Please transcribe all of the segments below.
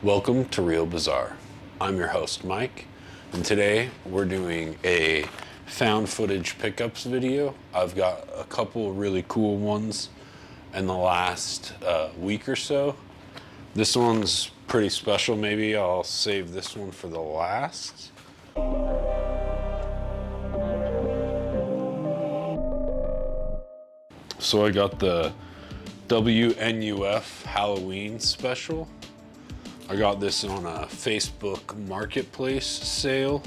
Welcome to Real Bazaar. I'm your host, Mike, and today we're doing a found footage pickups video. I've got a couple really cool ones in the last week or so. This one's pretty special. Maybe I'll save this one for the last. So I got the WNUF Halloween special. I got this on a Facebook marketplace sale.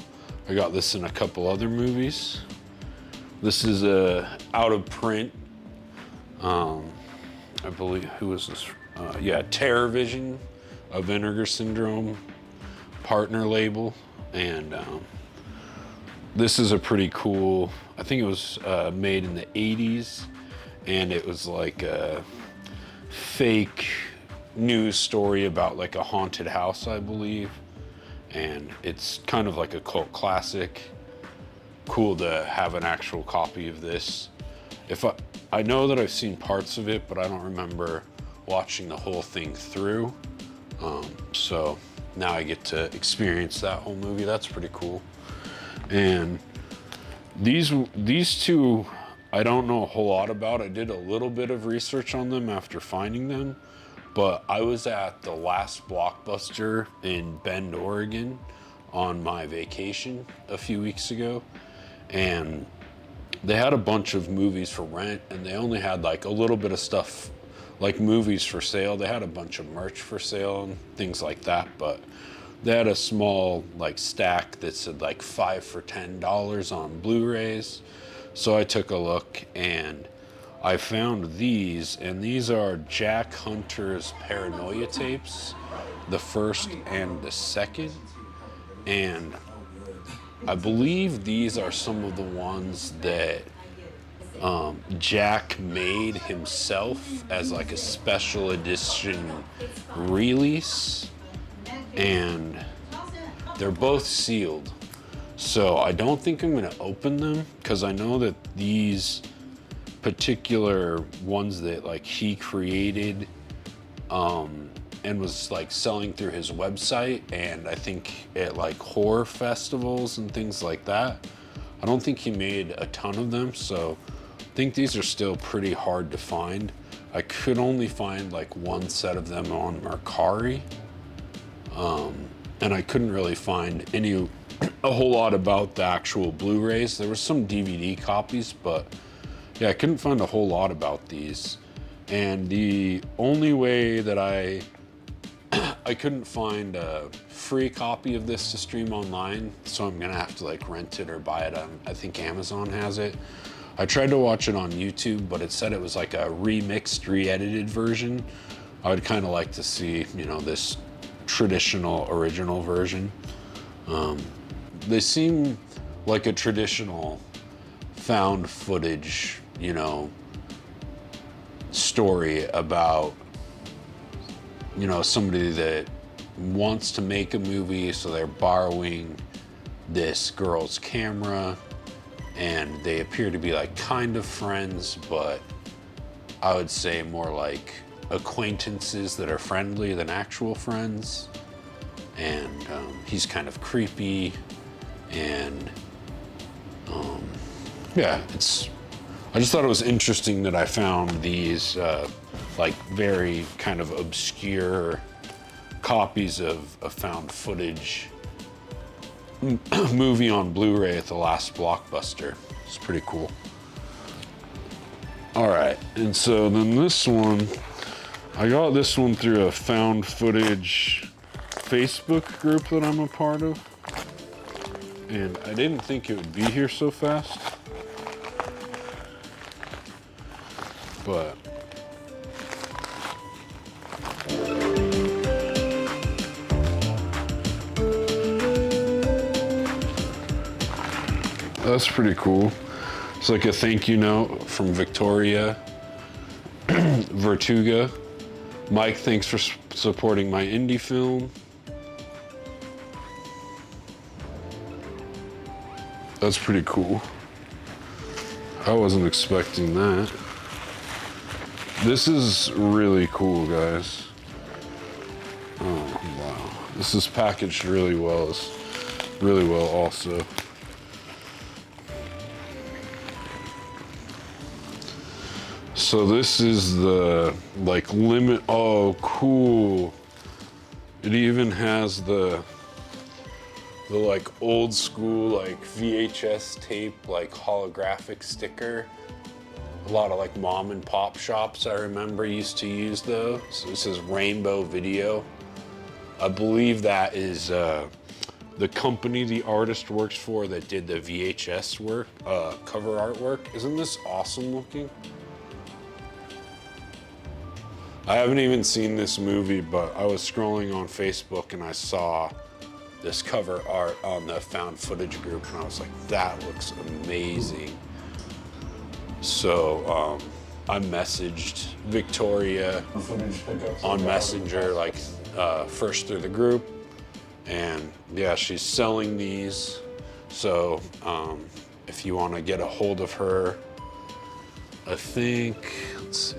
I got this in a couple other movies. This is a out of print, I believe, who is this? Terror Vision, a Vinegar Syndrome partner label. And this is a pretty cool, I think it was made in the 80s, and it was like a fake news story about like a haunted house, I believe, and it's kind of like a cult classic. Cool to have an actual copy of this. I know that I've seen parts of it, but I don't remember watching the whole thing through. So now I get to experience that whole movie. That's pretty cool. And these two, I don't know a whole lot about. I did a little bit of research on them after finding them. But I was at the last Blockbuster in Bend, Oregon on my vacation a few weeks ago. And they had a bunch of movies for rent, and they only had like a little bit of stuff like movies for sale. They had a bunch of merch for sale and things like that, but they had a small like stack that said like 5 for $10 on Blu-rays. So I took a look and I found these, and these are Jack Hunter's Paranoia tapes, the first and the second. And I believe these are some of the ones that Jack made himself as like a special edition release. And they're both sealed. So I don't think I'm gonna open them, because I know that these particular ones that like he created and was like selling through his website, and I think at like horror festivals and things like that. I don't think he made a ton of them, so I think these are still pretty hard to find. I could only find like one set of them on Mercari, and I couldn't really find a whole lot about the actual Blu-rays. There were some DVD copies, but yeah, I couldn't find a whole lot about these. And the only way that I couldn't find a free copy of this to stream online, so I'm gonna have to like rent it or buy it on, I think Amazon has it. I tried to watch it on YouTube, but it said it was like a remixed, re-edited version. I would kind of like to see, you know, this traditional original version. They seem like a traditional found footage, you know, story about, you know, somebody that wants to make a movie, so they're borrowing this girl's camera, and they appear to be like kind of friends, but I would say more like acquaintances that are friendly than actual friends. And he's kind of creepy, and yeah, I just thought it was interesting that I found these like very kind of obscure copies of a found footage movie on Blu-ray at the last Blockbuster. It's pretty cool. All right, and so then this one, I got this one through a found footage Facebook group that I'm a part of, and I didn't think it would be here so fast, but that's pretty cool. It's like a thank you note from Victoria. Vertuga. Mike, thanks for supporting my indie film. That's pretty cool. I wasn't expecting that. This is really cool, guys. Oh, wow. This is packaged really well. It's really well also. So this is the like limit. Oh, cool. It even has the like old school like VHS tape like holographic sticker. A lot of like mom and pop shops I remember used to use those. So this is Rainbow Video. I believe that is the company the artist works for that did the VHS work, cover artwork. Isn't this awesome looking? I haven't even seen this movie, but I was scrolling on Facebook and I saw this cover art on the found footage group and I was like, that looks amazing. So I messaged Victoria on Messenger, like first through the group, and yeah, she's selling these. So if you want to get a hold of her, I think, let's see,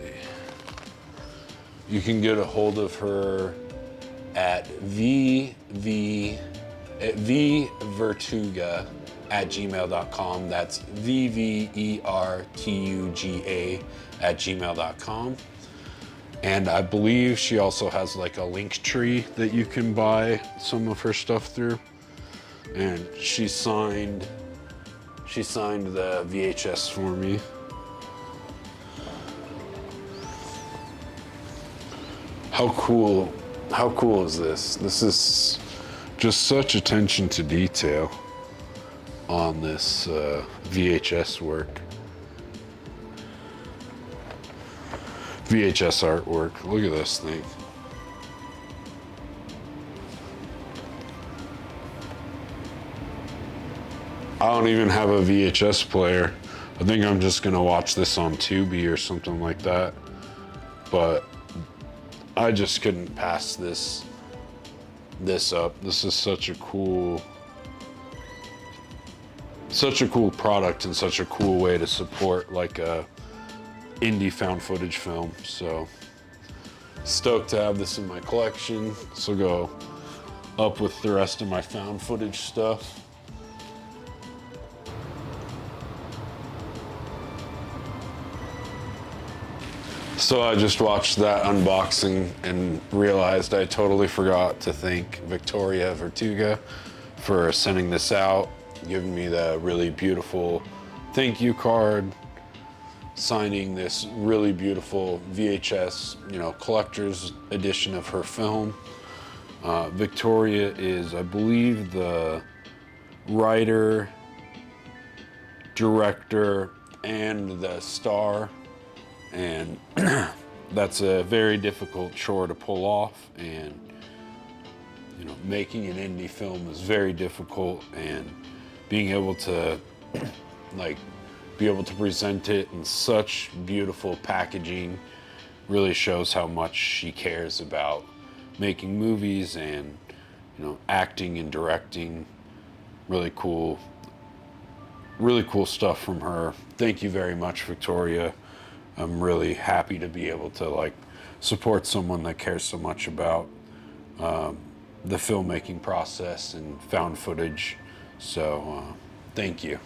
you can get a hold of her at vvertuga@gmail.com. That's vvertuga@gmail.com. And I believe she also has like a link tree that you can buy some of her stuff through. And she signed the VHS for me. How cool is this? This is just such attention to detail on this VHS work. VHS artwork. Look at this thing. I don't even have a VHS player. I think I'm just gonna watch this on Tubi or something like that. But I just couldn't pass this up. This is such a cool product and such a cool way to support like a indie found footage film. So stoked to have this in my collection. This will go up with the rest of my found footage stuff. So I just watched that unboxing and realized I totally forgot to thank Victoria Vertuga for sending this out, giving me the really beautiful thank you card, signing this really beautiful VHS, collector's edition of her film. Victoria is, I believe, the writer, director, and the star. And that's a very difficult chore to pull off, and making an indie film is very difficult, and being able to present it in such beautiful packaging really shows how much she cares about making movies and acting and directing. Really cool stuff from her. Thank you very much, Victoria. I'm really happy to be able to support someone that cares so much about the filmmaking process and found footage. So thank you.